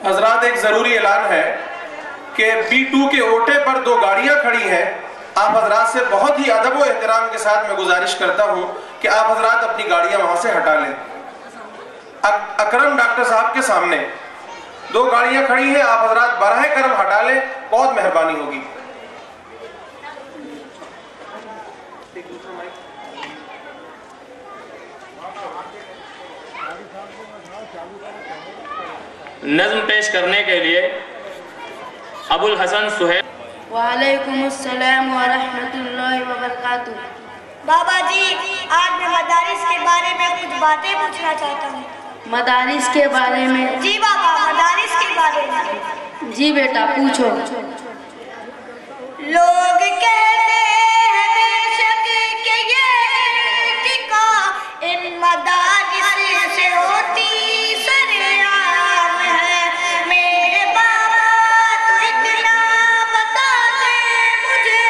حضرات ایک ضروری اعلان ہے کہ B2 کے اوٹے پر 2 گاڑیاں کھڑی ہیں. آپ حضرات سے بہت ہی ادب و احترام کے ساتھ میں گزارش کرتا ہوں کہ آپ حضرات اپنی گاڑیاں وہاں سے ہٹا لیں. اکرم ڈاکٹر صاحب کے سامنے 2 گاڑیاں کھڑی ہیں, آپ حضرات براہ کرم ہٹا لیں, بہت مہربانی ہوگی. نظم پیش کرنے کے لیے ابو الحسن سہیل. وعلیکم السلام ورحمۃ اللہ وبرکاتہ. بابا جی, آج میں مدارس کے بارے میں کچھ باتیں پوچھنا چاہتا ہوں. مدارس کے بارے میں؟ جی بابا, مدارس کے بارے میں. جی بیٹا پوچھو. لوگ کہتے ہیں بے شک کہ یہ ارتقاء ان مدارس سے ہوتی سرعام ہے. میرے بابا تو اتنا بتا دے مجھے,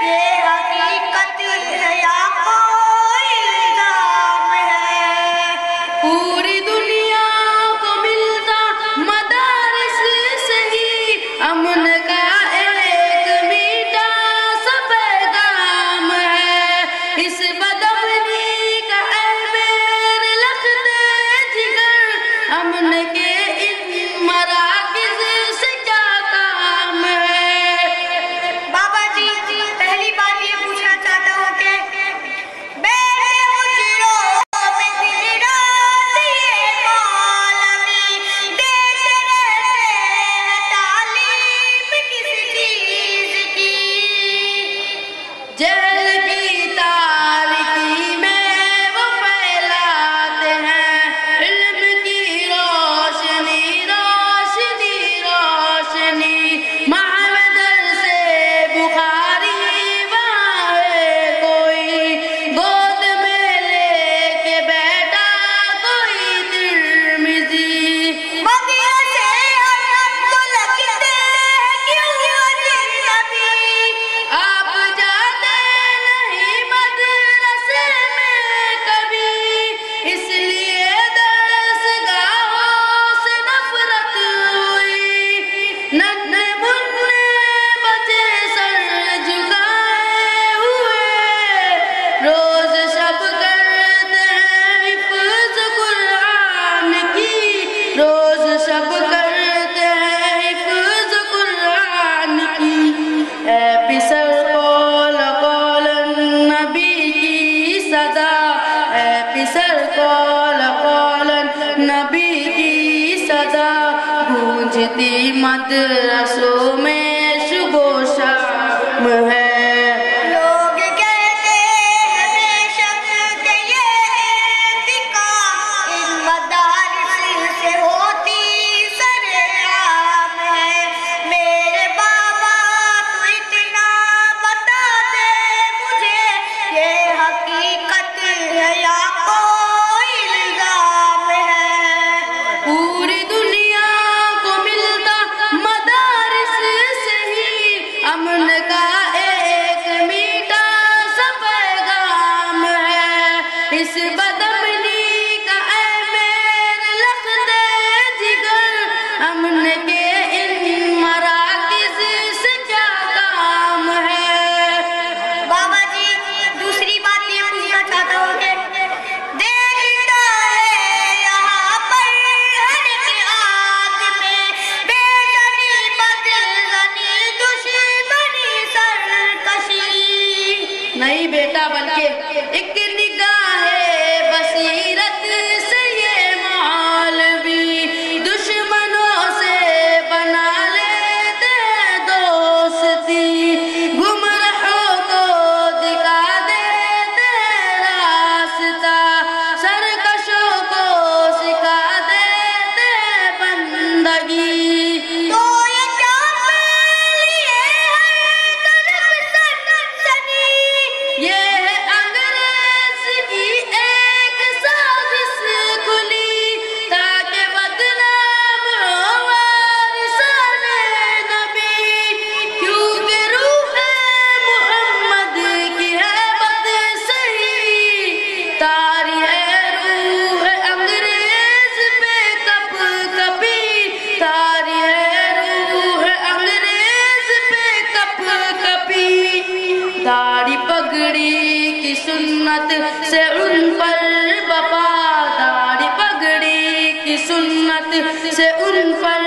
یہ حقیقت ہے یا کوئی الزام ہے. پوری دنیا کو ملتا مدارس سے ہی امن کا ایک میٹھا سا پیغام ہے. اس بدامنی کا اے میرے لختے جگر, امن کے ان مراکز سے کیا کام ہے. بابا جی, پہلی بات یہ پوچھنا چاہتا ہوں کہ بے اجروں میں دن رات یہ مولوی دیتے رہتے ہیں تعلیم کس چیز کی. جہل کی تاریکی میں وہ پھیلاتے ہیں علم کی روشنی روشنی روشنی. محمدر سے بخاری وہاں ہے کوئی, گود میں لے کے بیٹھا کوئی ترمذی. مدرسے ہم کو لگتے ہیں کیوں اجنبی. آپ جاتے نہیں مدرسے میں کبھی, اس لیے درس گاہوں سے نفرت ہوئی. ننھے بھنے بچے سر جھکائے ہوئے, روز شب کرتے ہیں حفظ قرآن کی, روز شب کرتے ہیں حفظ قرآن کی. اے پسر قول قول نبی کی صدا, اے پسر قول قول نبی کی صدا, گونجتی مدرسوں میں شب و شام ہے. لوگ کہتے ہیں بے شک کہ یہ ارتقاء ان مدارس سے ہوتی سرعام ہے. میرے بابا تو اتنا بتا دے مجھے, یہ حقیقت ہے یا کوئی الزام ہے. پوری دنیا کو ملتا مدارس سے ہی امن کا ایک پگڑی کی سنت سے ان پر بپا، داڑھی پگڑی کی سنت سے ان پر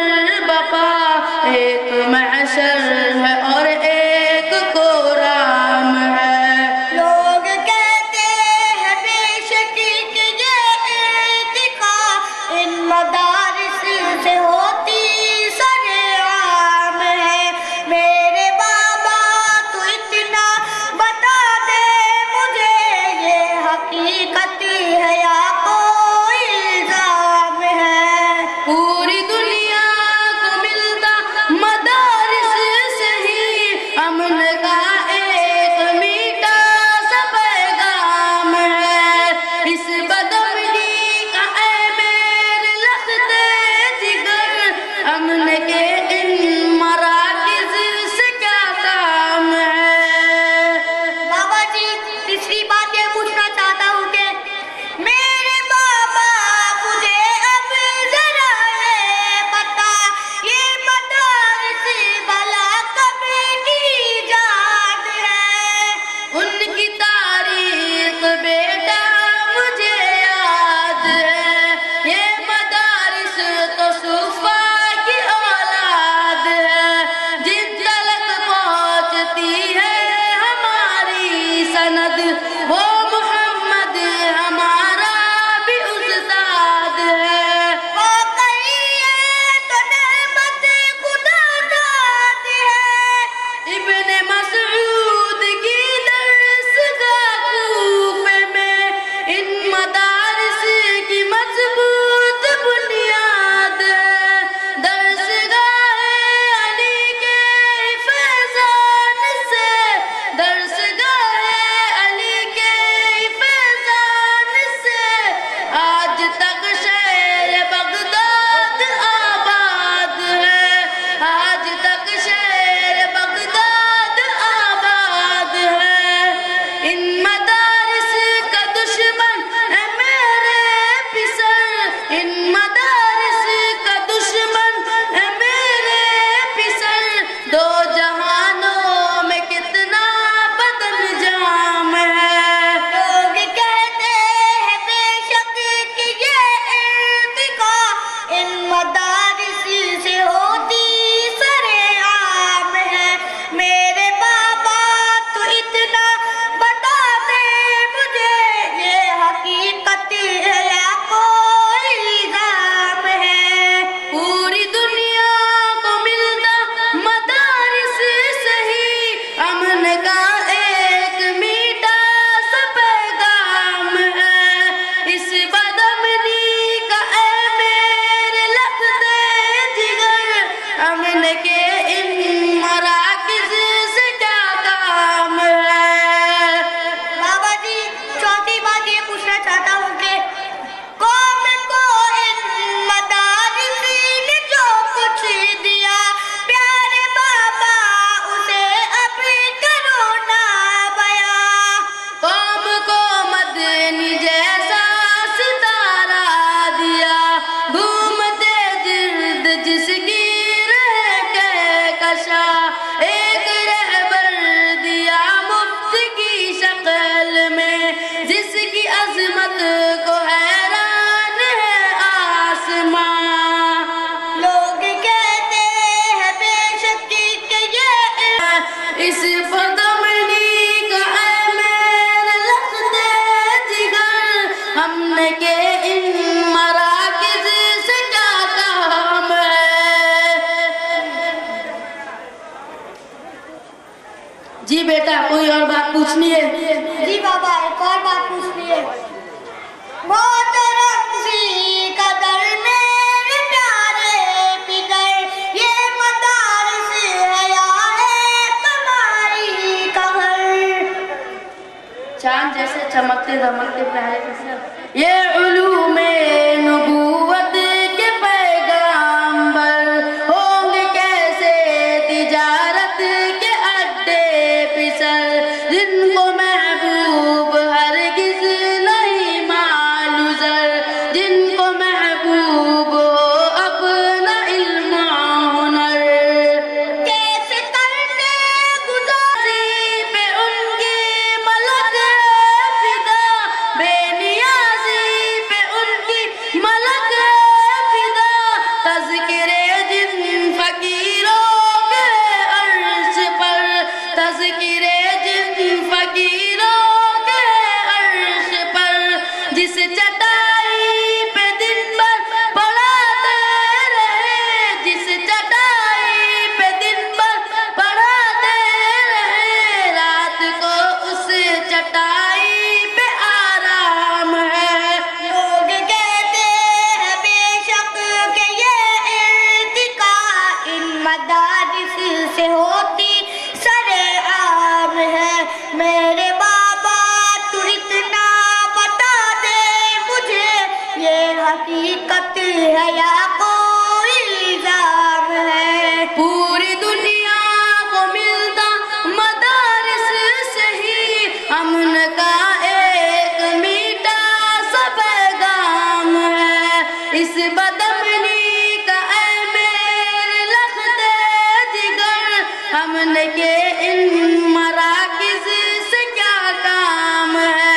بپا، ایک محشر ہے اور ایک قرآن ہے۔ لوگ کہتے ہیں بے شکی کہ یہ ارتقا ان مدارس سے ہوتی سر عام ہے، میرے بابا تو اتنا بتا دے مجھے، یہ حقیقت ہے یا کوئی الزام ہے؟ پوری دنیا کو ملتا مدارس سے ہی امن کا ایک میٹھا سا پیغام ہے، اس بدامنی کا اے میرے لختے جگر، امن کے ان مراکز سے کیا کام ہے؟ بابا جی تیسری بات یہ پوچھنا چاہتا ہوں کہ میرے بابا مجھے اب ذرا یہ بتا، یہ مدارس بھلا کب کی ایجاد ہے؟ ان کی تاریخ بیٹا مجھے یاد ہے، یہ مدارس تو صوفیٰ کی اولاد ہے، جن تلک پہنچتی ہے ہماری سند، وہ محمد ہمارا بھی استاد ہے۔ واقعی یہ تو نعمت خدا داد ہے۔ ابن مسعود کی درسگاہ کوفے میں ان مدارس کی مضبوط بنیاد ہے، درسگاہ علی کے فیضان سے، درسگاہ علی کے فیضان سے آج تک شہر بغداد آباد ہے، آج تک شہر بغداد آباد ہے۔ ان مدارس کا دشمن ہے میرے پسر، ان مدارس کا دشمن ہے میرے پسر، دو جہانوں میں کتنا بدن جام ہے۔ لوگ کہتے ہیں بے شک کہ یہ ارتقا ان مدارس سے ہوتی سر عام ہے، میرے بابا تو اتنا بتا دے مجھے، یہ حقیقت ہے یا کوئی الزام ہے؟ پوری دنیا کو ملتا مدارس سے ہی امن کا ایک میٹھا سا پیغام ہے، اس بدامنی کا اے میرے لختے جگر، امن کے ان مراکز سے کیا کام ہے؟ بابا جی چوتھی بات یہ پوچھنا چاہتا ہوں کہ قوم کو ان مدارس نے جو کچھ دیا، پیارے بابا اسے اب کرو نا بیاں۔ قوم کو مدنی جیسا ستارہ دیا، گھومتے گرد جس کی رہ کے کشا، ایک رہبر دیا مفت کی شکل میں، جس کی عظمت کو حیران ہے آسمان۔ لوگ کہتے ہیں بے شکی کہ یہ اس بدامنی کا اے میرے لختے جگر، ہم نے کہ ان مراکز سے کیا کام ہے؟ جی بیٹا کوئی اور بات پوچھنی ہے؟ جی بابا ایک اور بات پوچھنی ہے۔ محترم سی قدر میرے پیارے پدر، یہ مدارس ہے یا ہے کمائی کا گھر؟ چاند جیسے چمکتے دمکتے پیارے پسر، یہ علوم نبوت کے پیغامبر ہوں گے کیسے تجارت کے اڈے پسر، جن کو محبوب ہرگز نہیں مال و زر، جن کو محبوب ہو اپنا علم و ہنر۔ کیسے کرتے گزاری پہ ان کی میرے بابا تو اتنا بتا دے مجھے یہ حقیقت ہے یا کوئی الزام ہے؟ پوری دنیا کو ملتا مدارس سے ہی امن کا ایک میٹھا سا پیغام ہے، اس بدامنی کا اے میرے لخت جگر امن کے ان مراکز سے کیا کام ہے؟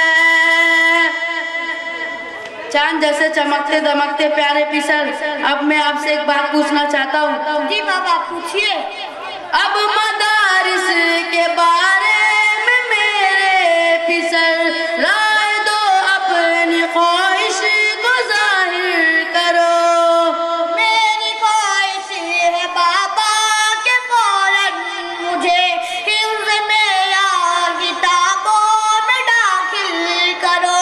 چاند جیسے چمکتے دمکتے پیارے پیسر، اب میں آپ سے ایک بات پوچھنا چاہتا ہوں۔ جی بابا پوچھئے۔ اب مدارس کے بارے میں میرے پیسر رائے دو، اپنی خواہش کو ظاہر کرو۔ میری خواہش ہے بابا کہ فوراً مجھے حفظ میں یا کتابوں میں داخل کرو،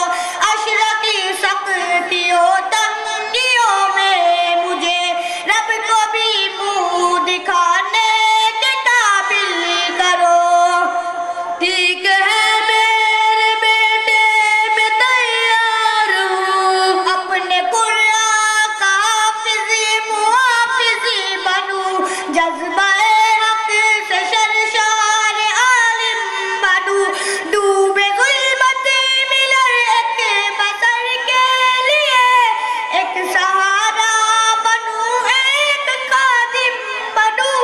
اشرقی سختیوں تنگیوں میں مجھے رب کو بھی منہ دکھانے کے قابل کرو۔ ٹھیک ہے میرے بیٹے میں تیار ہوں، اپنے قرآن کا حافظ محافظ بنوں، جذبہ حق سے سرشار عالم بنوں، ڈوبے غربت ملر ایک بسر کے لیے ایک سہارا بنوں، ایک خادم بنوں،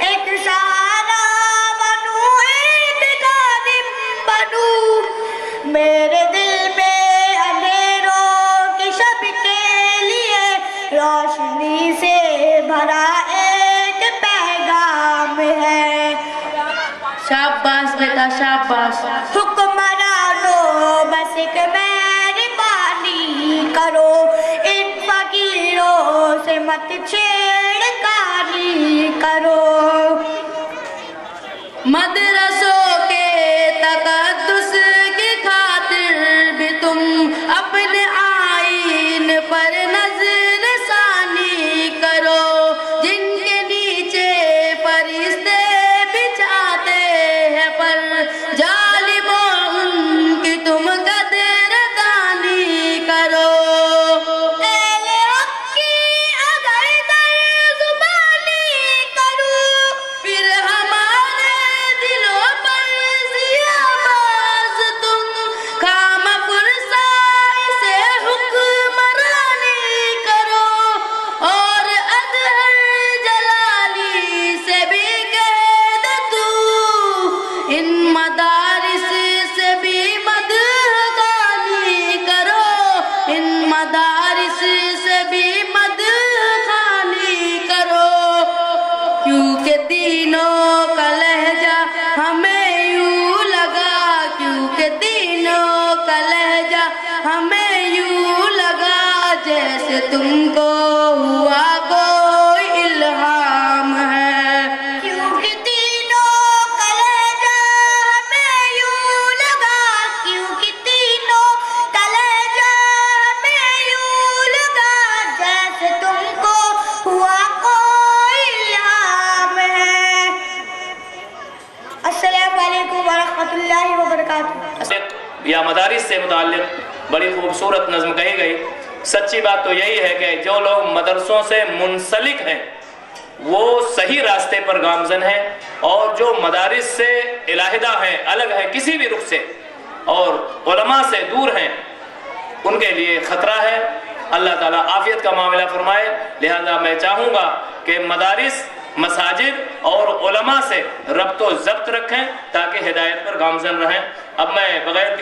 ایک سہارا بنوں، ایک خادم بنوں۔ میرے دل میں اندھیروں کی شب کے لیے روشنی سے بھرا ایک پیغام ہے۔ شاباش بیٹا شاباش۔ حکمرانوں بس ایک مہربانی کرو، ان فقیروں سے مت چھیڑخانی کرو۔ مدرسوں کے تقدس کی خاطر بھی تم اپنے آئین پر نظر ثانی کرو، جن کے نیچے فرشتے بچھاتے ہیں پر ظالموں ان کی تم قدردانی کرو۔ اہل حق کی اگر در زبانی کروں، پھر ہمارے دلوں پر سیاہ تم خام فرسائی سے حکمرانی کرو، اور اظہر جلالی سے بھی کہہ دے تو ان مدارس سے بھی مدحخانی کرو، ان مدارس سے بھی مدحخانی کرو، کیونکہ تینوں کا لہجہ ہمیں یوں لگا، کیونکہ تینوں کا لہجہ ہمیں یوں لگا جیسے تم کو ہوا کوئی الہام ہے۔ کیونکہ تینوں کا لہجہ ہمیں یوں لگا، کیونکہ تینوں کا لہجہ ہمیں یوں لگا جیسے تم کو ہوا کوئی الہام ہے۔ السلام علیکم ورحمۃ اللہ وبرکاتہ۔ یا مدارس سے متعلق بڑی خوبصورت نظم کہی گئی۔ سچی بات تو یہی ہے کہ جو لوگ مدرسوں سے منسلک ہیں وہ صحیح راستے پر گامزن ہیں، اور جو مدارس سے علیحدہ ہیں، الگ ہیں کسی بھی رخ سے، اور علماء سے دور ہیں، ان کے لیے خطرہ ہے۔ اللہ تعالیٰ عافیت کا معاملہ فرمائے۔ لہذا میں چاہوں گا کہ مدارس، مساجد اور علماء سے ربط و ضبط رکھیں تاکہ ہدایت پر گامزن رہیں۔ اب میں بغیر